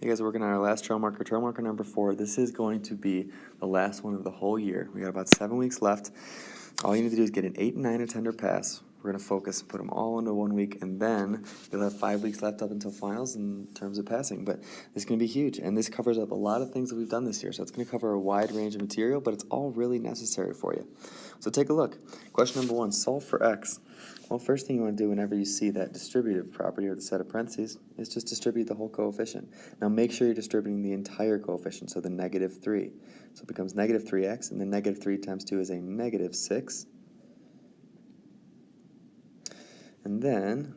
Hey guys, we're working on our last trail marker number 4. This is going to be the last one of the whole year. We got about 7 weeks left. All you need to do is get an 8, 9, or 10 pass. We're going to focus and put them all into 1 week, and then you'll have 5 weeks left up until finals in terms of passing. But this is going to be huge, and this covers up a lot of things that we've done this year. So it's going to cover a wide range of material, but it's all really necessary for you. So take a look. Question number 1, solve for x. Well, first thing you want to do whenever you see that distributive property or the set of parentheses is just distribute the whole coefficient. Now make sure you're distributing the entire coefficient, so the negative 3. So it becomes negative 3x, and then negative 3 times 2 is a negative 6. And then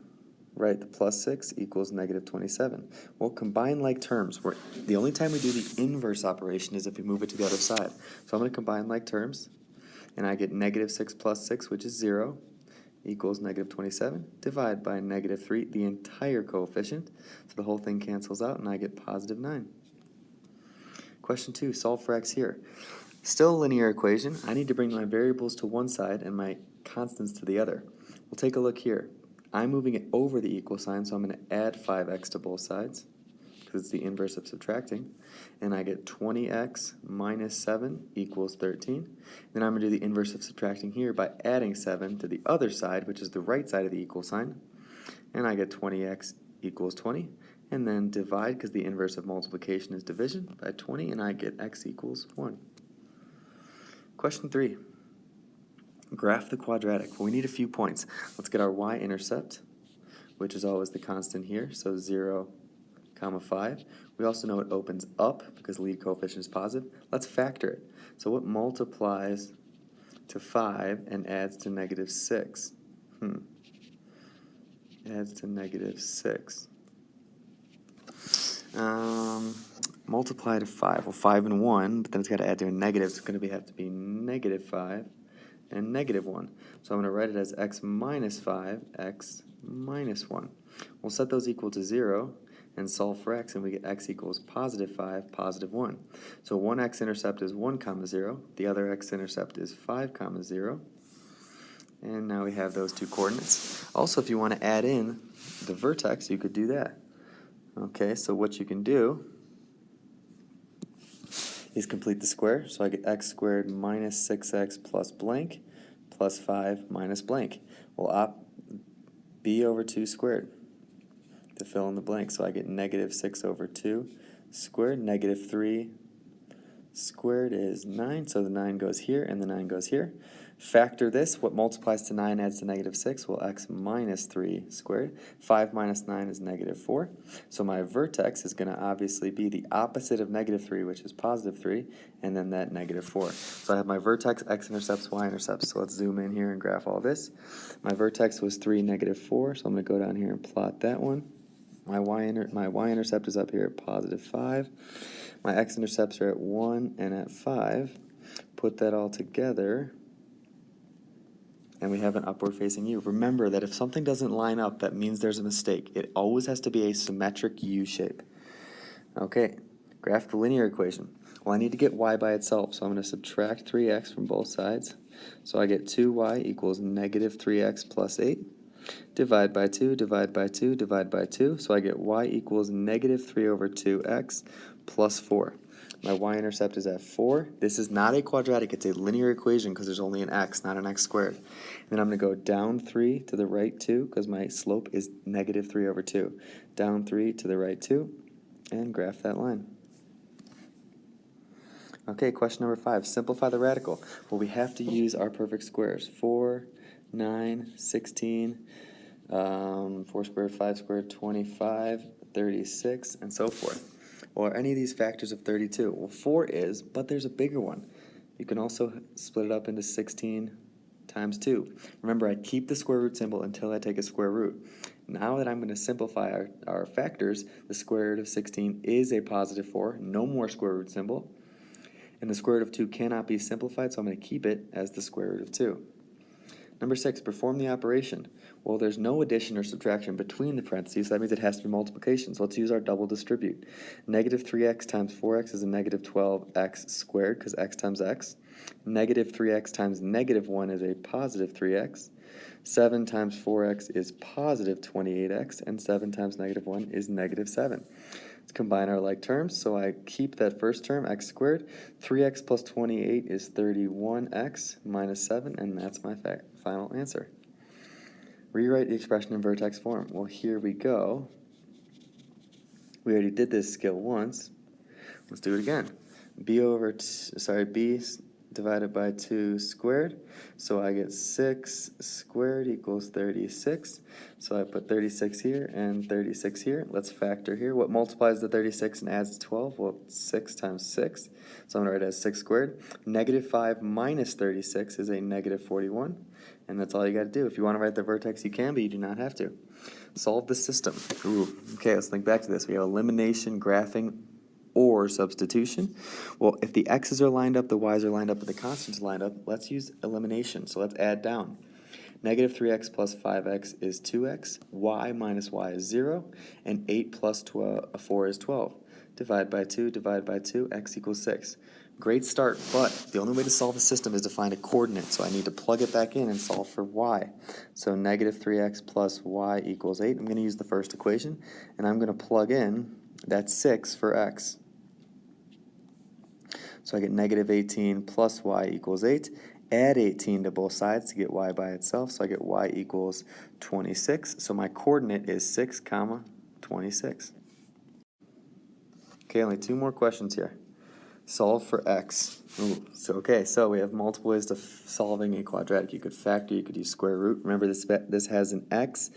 write the plus 6 equals negative 27. Well, combine like terms. The only time we do the inverse operation is if we move it to the other side. So I'm going to combine like terms, and I get negative 6 plus 6, which is 0, equals negative 27. Divide by negative 3, the entire coefficient. So the whole thing cancels out, and I get positive 9. Question 2, solve for x here. Still a linear equation. I need to bring my variables to one side and my constants to the other. We'll take a look here. I'm moving it over the equal sign, so I'm going to add 5x to both sides, because it's the inverse of subtracting. And I get 20x minus 7 equals 13. Then I'm going to do the inverse of subtracting here by adding 7 to the other side, which is the right side of the equal sign. And I get 20x equals 20. And then divide, because the inverse of multiplication is division, by 20, and I get x equals 1. Question 3. Graph the quadratic. Well, we need a few points. Let's get our y-intercept, which is always the constant here, so 0, 5. We also know it opens up because the lead coefficient is positive. Let's factor it. So what multiplies to 5 and adds to negative 6? Adds to negative 6. Multiply to 5. Well, 5 and 1, but then it's got to add to a negative, so it's going to have to be negative 5 and negative 1. So I'm going to write it as x minus 5, x minus 1. We'll set those equal to 0 and solve for x, and we get x equals positive 5, positive 1. So one x-intercept is 1, 0. The other x-intercept is 5, 0. And now we have those two coordinates. Also, if you want to add in the vertex, you could do that. Okay, so what you can do is complete the square. So I get x squared minus 6x plus blank plus 5 minus blank. Well, b over 2 squared to fill in the blank. So I get negative 6 over 2 squared. Negative 3 squared is 9, so the 9 goes here and the 9 goes here. Factor this. What multiplies to 9 adds to negative 6? Well, x minus 3 squared. 5 minus 9 is negative 4. So my vertex is going to obviously be the opposite of negative 3, which is positive 3, and then that negative 4. So I have my vertex, x-intercepts, y-intercepts. So let's zoom in here and graph all this. My vertex was 3, negative 4, so I'm going to go down here and plot that one. My y-intercept is up here at positive 5. My x-intercepts are at 1 and at 5. Put that all together, and we have an upward facing U. Remember that if something doesn't line up, that means there's a mistake. It always has to be a symmetric U shape. Okay, graph the linear equation. Well, I need to get y by itself, so I'm going to subtract 3x from both sides. So I get 2y equals negative 3x plus 8. Divide by 2, divide by 2, divide by 2. So I get y equals negative 3 over 2x plus 4. My y-intercept is at 4. This is not a quadratic, it's a linear equation because there's only an x, not an x squared. And then I'm going to go down 3 to the right 2 because my slope is negative 3 over 2. Down 3 to the right 2, and graph that line. Okay, question number 5. Simplify the radical. Well, we have to use our perfect squares. 4, 9, 16, 4 squared, 5 squared, 25, 36, and so forth. Or any of these factors of 32. Well, 4 is, but there's a bigger one. You can also split it up into 16 times 2. Remember, I keep the square root symbol until I take a square root. Now that I'm going to simplify our factors, the square root of 16 is a positive 4, no more square root symbol. And the square root of 2 cannot be simplified, so I'm going to keep it as the square root of 2. Number 6, perform the operation. Well, there's no addition or subtraction between the parentheses, so that means it has to be multiplication. So let's use our double distribute. Negative 3x times 4x is a negative 12x squared, because x times x. Negative 3x times negative 1 is a positive 3x. 7 times 4x is positive 28x, and 7 times negative 1 is negative 7. Let's combine our like terms, so I keep that first term, x squared. 3x plus 28 is 31x minus 7, and that's my final answer. Rewrite the expression in vertex form. Well, here we go. We already did this skill once. Let's do it again. b divided by 2 squared. So I get 6 squared equals 36. So I put 36 here and 36 here. Let's factor here. What multiplies to 36 and adds to 12? Well, 6 times 6. So I'm going to write it as 6 squared. Negative 5 minus 36 is a negative 41. And that's all you got to do. If you want to write the vertex, you can, but you do not have to. Solve the system. Ooh. Okay, let's think back to this. We have elimination, graphing, or substitution. Well, if the x's are lined up, the y's are lined up, and the constants are lined up, let's use elimination. So let's add down. Negative 3x plus 5x is 2x, y minus y is 0, and 8 plus 4 is 12. Divide by 2, x equals 6. Great start, but the only way to solve a system is to find a coordinate, so I need to plug it back in and solve for y. So negative 3x plus y equals 8. I'm going to use the first equation, and I'm going to plug in that 6 for x. So I get negative 18 plus y equals 8. Add 18 to both sides to get y by itself, so I get y equals 26. So my coordinate is 6, 26. Okay, only 2 more questions here. Solve for x. So we have multiple ways to solving a quadratic. You could factor, you could use square root. Remember, this has an x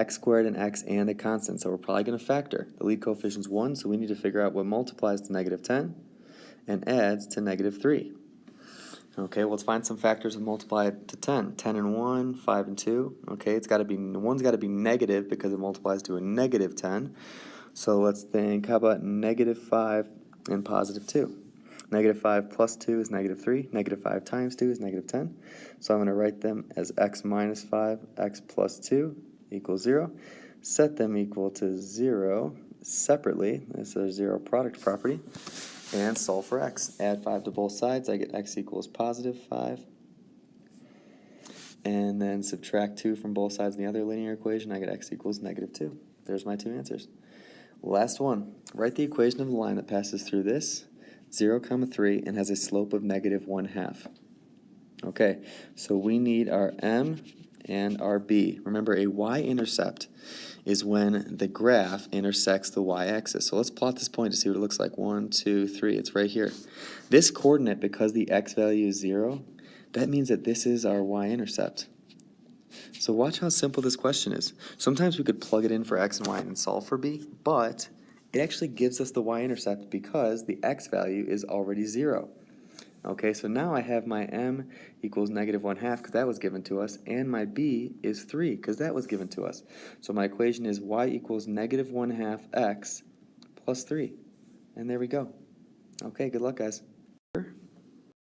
squared, an x, and a constant, so we're probably going to factor. The lead coefficient is 1, so we need to figure out what multiplies to negative 10 and adds to negative 3. Okay, well, let's find some factors that multiply to 10. 10 and 1, 5 and 2. Okay, one's got to be negative because it multiplies to a negative 10. So let's think, how about negative 5 and positive 2? Negative 5 plus 2 is negative 3. Negative 5 times 2 is negative 10. So I'm going to write them as x minus 5, x plus 2 equals 0. Set them equal to 0 separately. This is their 0 product property. And solve for x. Add 5 to both sides. I get x equals positive 5. And then subtract 2 from both sides in the other linear equation. I get x equals negative 2. There's my 2 answers. Last one. Write the equation of the line that passes through this, 0, 3, and has a slope of negative 1/2. Okay, so we need our m and our b. Remember, a y-intercept is when the graph intersects the y-axis. So let's plot this point to see what it looks like. 1, 2, 3. It's right here. This coordinate, because the x value is 0, that means that this is our y-intercept. So watch how simple this question is. Sometimes we could plug it in for x and y and solve for b, but it actually gives us the y-intercept because the x value is already 0. Okay, so now I have my m equals negative 1/2 because that was given to us, and my b is 3 because that was given to us. So my equation is y equals negative 1/2 x plus 3. And there we go. Okay, good luck, guys.